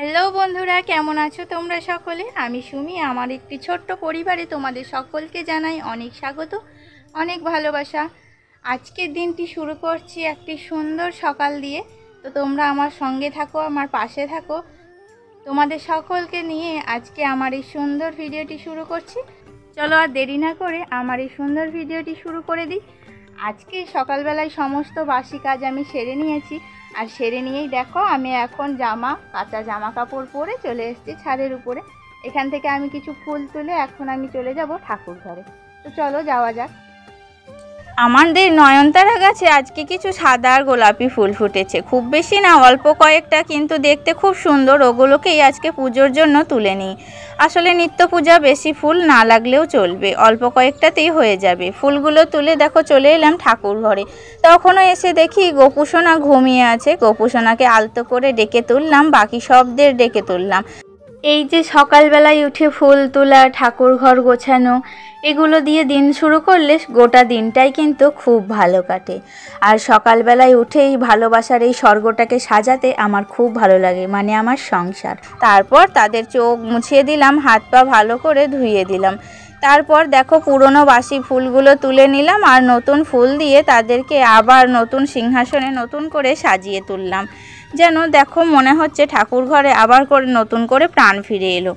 Hello বন্ধুরা, কেমন আছো তোমরা সকলে? আমি সুমি। আমার একটি ছোট্ট পরিবারে তোমাদের সকলকে জানাই অনেক স্বাগত, অনেক ভালোবাসা। আজকের দিনটি শুরু করছি একটি সুন্দর সকাল দিয়ে। তো তোমরা আমার সঙ্গে থাকো, আমার পাশে থাকো। তোমাদের সকলকে নিয়ে আজকে আমার এই সুন্দর ভিডিওটি শুরু করছি। চলো আর দেরি না করে আমার এই সুন্দর ভিডিওটি শুরু করে দিই। আজকে সকালবেলায় সমস্ত বাসি কাজ আমি সেরে নিয়েছি, আর সেরে নিয়েই দেখো আমি এখন কাঁচা জামা কাপড় পরে চলে এসেছি ছাদের উপরে। এখান থেকে আমি কিছু ফুল তুলে এখন আমি চলে যাব ঠাকুর ঘরে। তো চলো যাওয়া যাক। আমাদের নয়নতারা গাছে আজকে কিছু সাদা আর গোলাপি ফুল ফুটেছে, খুব বেশি না, অল্প কয়েকটা, কিন্তু দেখতে খুব সুন্দর। ওগুলোকেই আজকে পুজোর জন্য তুলে নিই। আসলে নিত্য পূজা বেশি ফুল না লাগলেও চলবে, অল্প কয়েকটাতেই হয়ে যাবে। ফুলগুলো তুলে দেখো চলে এলাম ঠাকুর ঘরে। তখনও এসে দেখি গোপুসোনা ঘুমিয়ে আছে। গোপুসোনাকে আলতো করে ডেকে তুললাম, বাকি সবদের ডেকে তুললাম। এই যে সকালবেলায় উঠে ফুল তোলা, ঠাকুর ঘর গোছানো, এগুলো দিয়ে দিন শুরু করলে গোটা দিনটাই কিন্তু খুব ভালো কাটে। আর সকালবেলায় উঠেই ভালোবাসার এই স্বর্গটাকে সাজাতে আমার খুব ভালো লাগে, মানে আমার সংসার। তারপর তাদের চোখ মুছিয়ে দিলাম, হাত পা ভালো করে ধুইয়ে দিলাম। তারপর দেখো পুরনো বাসি ফুলগুলো তুলে নিলাম, আর নতুন ফুল দিয়ে তাদেরকে আবার নতুন সিংহাসনে নতুন করে সাজিয়ে তুললাম। যেন দেখো মনে হচ্ছে ঠাকুর ঘরে আবার করে নতুন করে প্রাণ ফিরে এলো।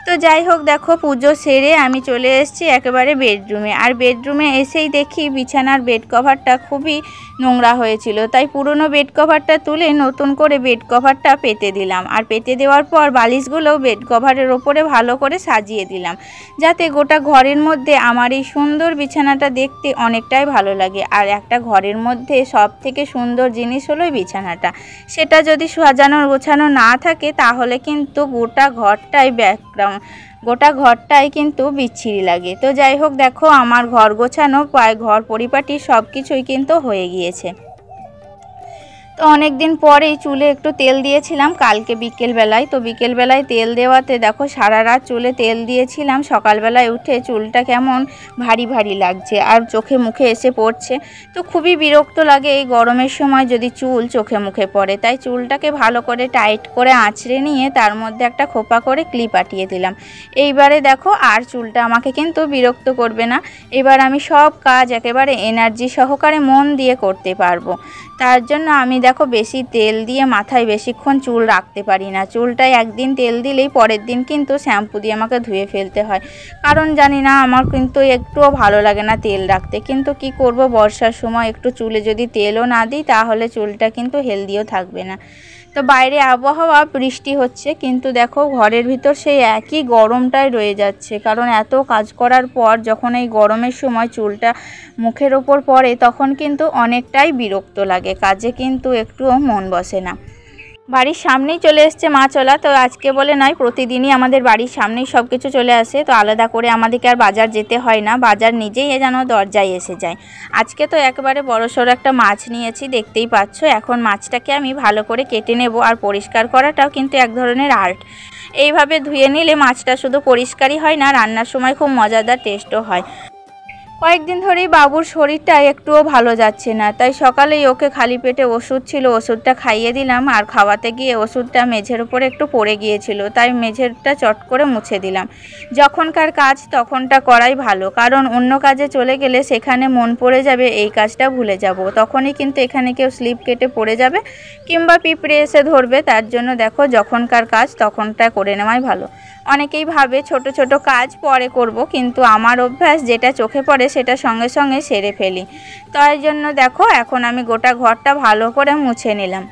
তো যাই হোক, দেখো পুজো সেরে আমি চলে এসেছি একেবারে বেডরুমে। আর বেডরুমে এসেই দেখি বিছানার বেড কভারটা খুবই নোংরা হয়েছিল, তাই পুরনো বেড কভারটা তুলে নতুন করে বেড কভারটা পেতে দিলাম। আর পেতে দেওয়ার পর বালিশগুলোও বেড কভারের ওপরে ভালো করে সাজিয়ে দিলাম, যাতে গোটা ঘরের মধ্যে আমার এই সুন্দর বিছানাটা দেখতে অনেকটাই ভালো লাগে। আর একটা ঘরের মধ্যে সব থেকে সুন্দর জিনিস হলো বিছানাটা। সেটা যদি সাজানো গোছানো না থাকে তাহলে কিন্তু গোটা ঘরটাই কিন্তু বিচ্ছিরি লাগে। তো যাই হোক, দেখো আমার ঘর গোছানো প্রায় ঘর পরিপাটি সব কিছুই কিন্তু হয়ে গিয়েছে। তো অনেক দিন পরেই চুলে একটু তেল দিয়েছিলাম কালকে বিকেলবেলায়। তো বিকেলবেলায় তেল দেওয়াতে দেখো সারা রাত চুলে তেল দিয়েছিলাম, সকালবেলায় উঠে চুলটা কেমন ভারী ভারী লাগছে আর চোখে মুখে এসে পড়ছে। তো খুবই বিরক্ত লাগে এই গরমের সময় যদি চুল চোখে মুখে পড়ে। তাই চুলটাকে ভালো করে টাইট করে আঁচড়ে নিয়ে তার মধ্যে একটা খোপা করে ক্লিপ আটিয়ে দিলাম। এইবারে দেখো আর চুলটা আমাকে কিন্তু বিরক্ত করবে না। এবার আমি সব কাজ একেবারে এনার্জি সহকারে মন দিয়ে করতে পারবো। তার জন্য আমি দেখো বেশি তেল দিয়ে মাথায় বেশিক্ষণ চুল রাখতে পারি না। চুলটায় একদিন তেল দিলেই পরের দিন কিন্তু শ্যাম্পু দিয়ে আমাকে ধুয়ে ফেলতে হয়, কারণ জানি না আমার কিন্তু একটুও ভালো লাগে না তেল রাখতে। কিন্তু কি করব, বর্ষার সময় একটু চুলে যদি তেলও না দিই তাহলে চুলটা কিন্তু হেলদিও থাকবে না। তো বাইরে আবহাওয়া বৃষ্টি হচ্ছে, কিন্তু দেখো ঘরের ভিতর সেই একই গরমটাই রয়ে যাচ্ছে। কারণ এত কাজ করার পর যখন এই গরমের সময় চুলটা মুখের ওপর পড়ে তখন কিন্তু অনেকটাই বিরক্ত লাগে, কাজে কিন্তু একটুও মন বসে না। বাড়ির সামনেই চলে এসছে মাছওয়ালা। তো আজকে বলে নয়, প্রতিদিনই আমাদের বাড়ির সামনেই সব কিছু চলে আসে। তো আলাদা করে আমাদেরকে আর বাজার যেতে হয় না, বাজার নিজেই যেন দরজায় এসে যায়। আজকে তো একেবারে বড়সড় একটা মাছ নিয়েছি, দেখতেই পাচ্ছ। এখন মাছটাকে আমি ভালো করে কেটে নেব। আর পরিষ্কার করাটাও কিন্তু এক ধরনের আর্ট। এইভাবে ধুয়ে নিলে মাছটা শুধু পরিষ্কারই হয় না, রান্নার সময় খুব মজাদার টেস্টও হয়। কয়েকদিন ধরেই বাবুর শরীরটা একটুও ভালো যাচ্ছে না, তাই সকালেই ওকে খালি পেটে ওষুধ ছিল, ওষুধটা খাইয়ে দিলাম। আর খাওয়াতে গিয়ে ওষুধটা মেঝের উপরে একটু পড়ে গিয়েছিল, তাই মেঝেরটা চট করে মুছে দিলাম। যখনকার কাজ তখনটা করাই ভালো, কারণ অন্য কাজে চলে গেলে সেখানে মন পড়ে যাবে, এই কাজটা ভুলে যাব। তখনই কিন্তু এখানে কেউ স্লিপ কেটে পড়ে যাবে কিংবা পিঁপড়ে এসে ধরবে। তার জন্য দেখো যখনকার কাজ তখনটা করে নেওয়াই ভালো। অনেকেই ভাবে ছোট ছোট কাজ পরে করব, কিন্তু আমার অভ্যাস যেটা চোখে পড়ে সেটা সঙ্গে সঙ্গে সেরে ফেলি। তাই জন্য দেখো এখন আমি গোটা ঘরটা ভালো করে মুছে নিলাম।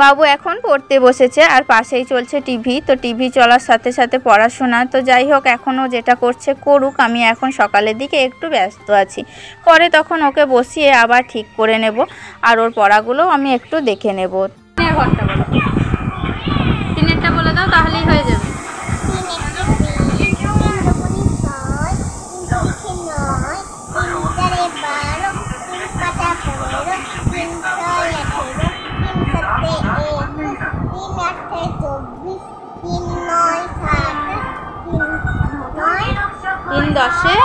বাবু এখন পড়তে বসেছে, আর পাশেই চলছে টিভি। তো টিভি চলার সাথে সাথে পড়াশোনা। তো যাই হোক, এখনও যেটা করছে করুক, আমি এখন সকালের দিকে একটু ব্যস্ত আছি। পরে তখন ওকে বসিয়ে আবার ঠিক করে নেব, আর ওর পড়াগুলো আমি একটু দেখে নেব। ঘরটা বলো, তিনেরটা বলে দাও, তাহলেই হয়ে যাবে। তিন দশে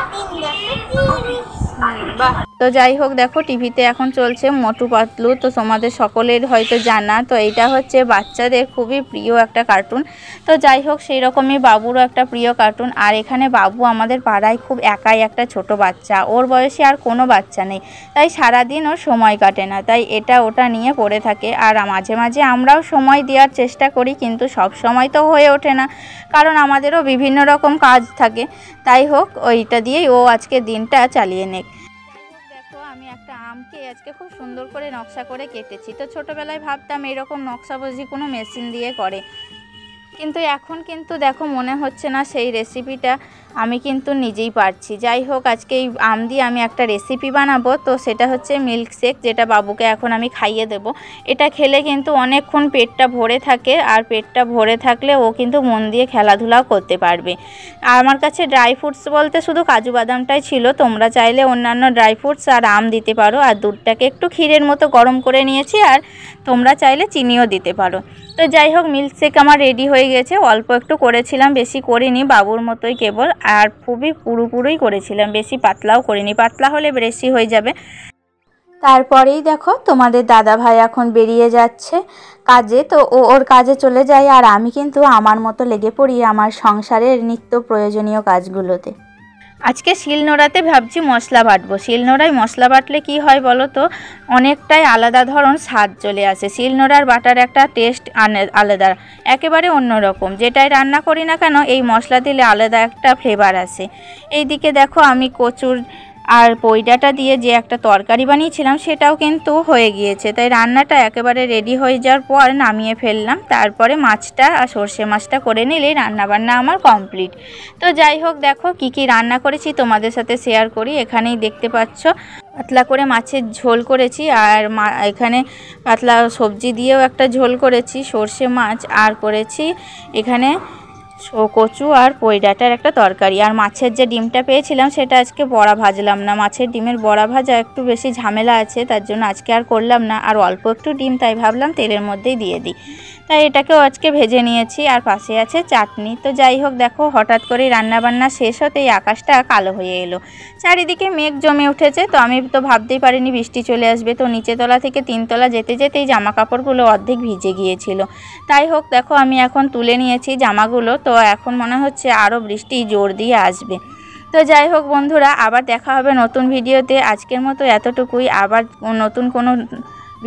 বাহ। তো যাই হোক দেখো টিভিতে এখন চলছে মোটু পাতলু, তো তোমাদের সকলের হয়তো জানা, তো এইটা হচ্ছে বাচ্চাদের খুবই প্রিয় একটা কার্টুন। তো যাই হোক সেই রকমই বাবুরও একটা প্রিয় কার্টুন। আর এখানে বাবু আমাদের পাড়ায় খুব একাই একটা ছোট বাচ্চা, ওর বয়সে আর কোনো বাচ্চা নেই, তাই সারাদিন ওর সময় কাটে না, তাই এটা ওটা নিয়ে পড়ে থাকে। আর মাঝে মাঝে আমরাও সময় দেওয়ার চেষ্টা করি, কিন্তু সব সময় তো হয়ে ওঠে না, কারণ আমাদেরও বিভিন্ন রকম কাজ থাকে। তাই হোক ওইটা দিয়েই ও আজকে দিনটা চালিয়ে নেক। দেখো আমি একটা আমকে আজকে খুব সুন্দর করে নকশা করে কেটেছি। তো ছোটোবেলায় ভাবতাম এরকম নকশাবাজি কোনো মেশিন দিয়ে করে, কিন্তু এখন কিন্তু দেখো মনে হচ্ছে না সেই রেসিপিটা আমি কিন্তু নিজেই পারছি। যাই হোক আজকে এই আম দিয়ে আমি একটা রেসিপি বানাবো, তো সেটা হচ্ছে মিল্ক শেক, যেটা বাবুকে এখন আমি খাইয়ে দেব। এটা খেলে কিন্তু অনেকক্ষণ পেটটা ভরে থাকে, আর পেটটা ভরে থাকলে ও কিন্তু মন দিয়ে খেলাধুলাও করতে পারবে। আর আমার কাছে ড্রাই ফ্রুটস বলতে শুধু কাজু বাদামটাই ছিল, তোমরা চাইলে অন্যান্য ড্রাই ফ্রুটস আর আম দিতে পারো। আর দুধটাকে একটু ক্ষীরের মতো গরম করে নিয়েছি, আর তোমরা চাইলে চিনিও দিতে পারো। তো যাই হোক মিল্ক শেক আমার রেডি হয়ে গেছে। অল্প একটু করেছিলাম, বেশি করিনি, বাবুর মতোই কেবল, আর খুবই পুরোপুরি করেছিলাম, বেশি পাতলাও করিনি, পাতলা হলে বেশি হয়ে যাবে। তারপরেই দেখো তোমাদের দাদা ভাই এখন বেরিয়ে যাচ্ছে কাজে, তো ওর কাজে চলে যায়, আর আমি কিন্তু আমার মতো লেগে পড়ি আমার সংসারের নিত্য প্রয়োজনীয় কাজগুলোতে। আজকে শিলনোড়াতে ভাবছি মশলা বাটবো। শিলনোড়ায় মশলা বাটলে কি হয় বলো তো, অনেকটাই আলাদা ধরন স্বাদ চলে আসে। শিলনোড়ার বাটার একটা টেস্ট আলাদা, একেবারে অন্যরকম। যেটাই রান্না করি না কেন এই মশলা দিলে আলাদা একটা ফ্লেভার আসে। এইদিকে দেখো আমি কচুর আর পইডাটা দিয়ে যে একটা তরকারি বানিয়েছিলাম সেটাও কিন্তু হয়ে গিয়েছে, তাই রান্নাটা একেবারে রেডি হয়ে যাওয়ার পর নামিয়ে ফেললাম। তারপরে মাছটা আর সর্ষে মাছটা করে নিলেই রান্নাবান্না আমার কমপ্লিট। তো যাই হোক দেখো কি কি রান্না করেছি তোমাদের সাথে শেয়ার করি। এখানেই দেখতে পাচ্ছ পাতলা করে মাছের ঝোল করেছি, আর এখানে পাতলা সবজি দিয়েও একটা ঝোল করেছি, সর্ষে মাছ, আর করেছি এখানে কচু আর পইডাটার একটা তরকারি। আর মাছের যে ডিমটা পেয়েছিলাম সেটা আজকে বড়া ভাজলাম না, মাছের ডিমের বড়া ভাজা একটু বেশি ঝামেলা আছে, তার জন্য আজকে আর করলাম না। আর অল্প একটু ডিম, তাই ভাবলাম তেলের মধ্যেই দিয়ে দিই, তাই এটাকেও আজকে ভেজে নিয়েছি। আর পাশে আছে চাটনি। তো যাই হোক দেখো হঠাৎ করেই রান্নাবান্না শেষ হতেই আকাশটা কালো হয়ে এলো, চারিদিকে মেঘ জমে উঠেছে। তো আমি তো ভাবতেই পারিনি বৃষ্টি চলে আসবে। তো নিচেতলা থেকে তিনতলা যেতে যেতেই জামা কাপড়গুলো অর্ধেক ভিজে গিয়েছিল। তাই হোক দেখো আমি এখন তুলে নিয়েছি জামাগুলো, তো এখন মনে হচ্ছে আরও বৃষ্টি জোর দিয়ে আসবে। তো যাই হোক বন্ধুরা, আবার দেখা হবে নতুন ভিডিওতে। আজকের মতো এতটুকুই, আবার নতুন কোনো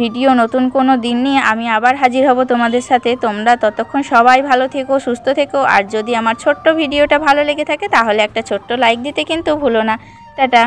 ভিডিও নতুন কোনো দিন নিয়ে আমি আবার হাজির হব তোমাদের সাথে। তোমরা ততক্ষণ সবাই ভালো থেকো, সুস্থ থেকো। আর যদি আমার ছোট্ট ভিডিওটা ভালো লেগে থাকে তাহলে একটা ছোট্ট লাইক দিতে কিন্তু ভুলো না। টাটা।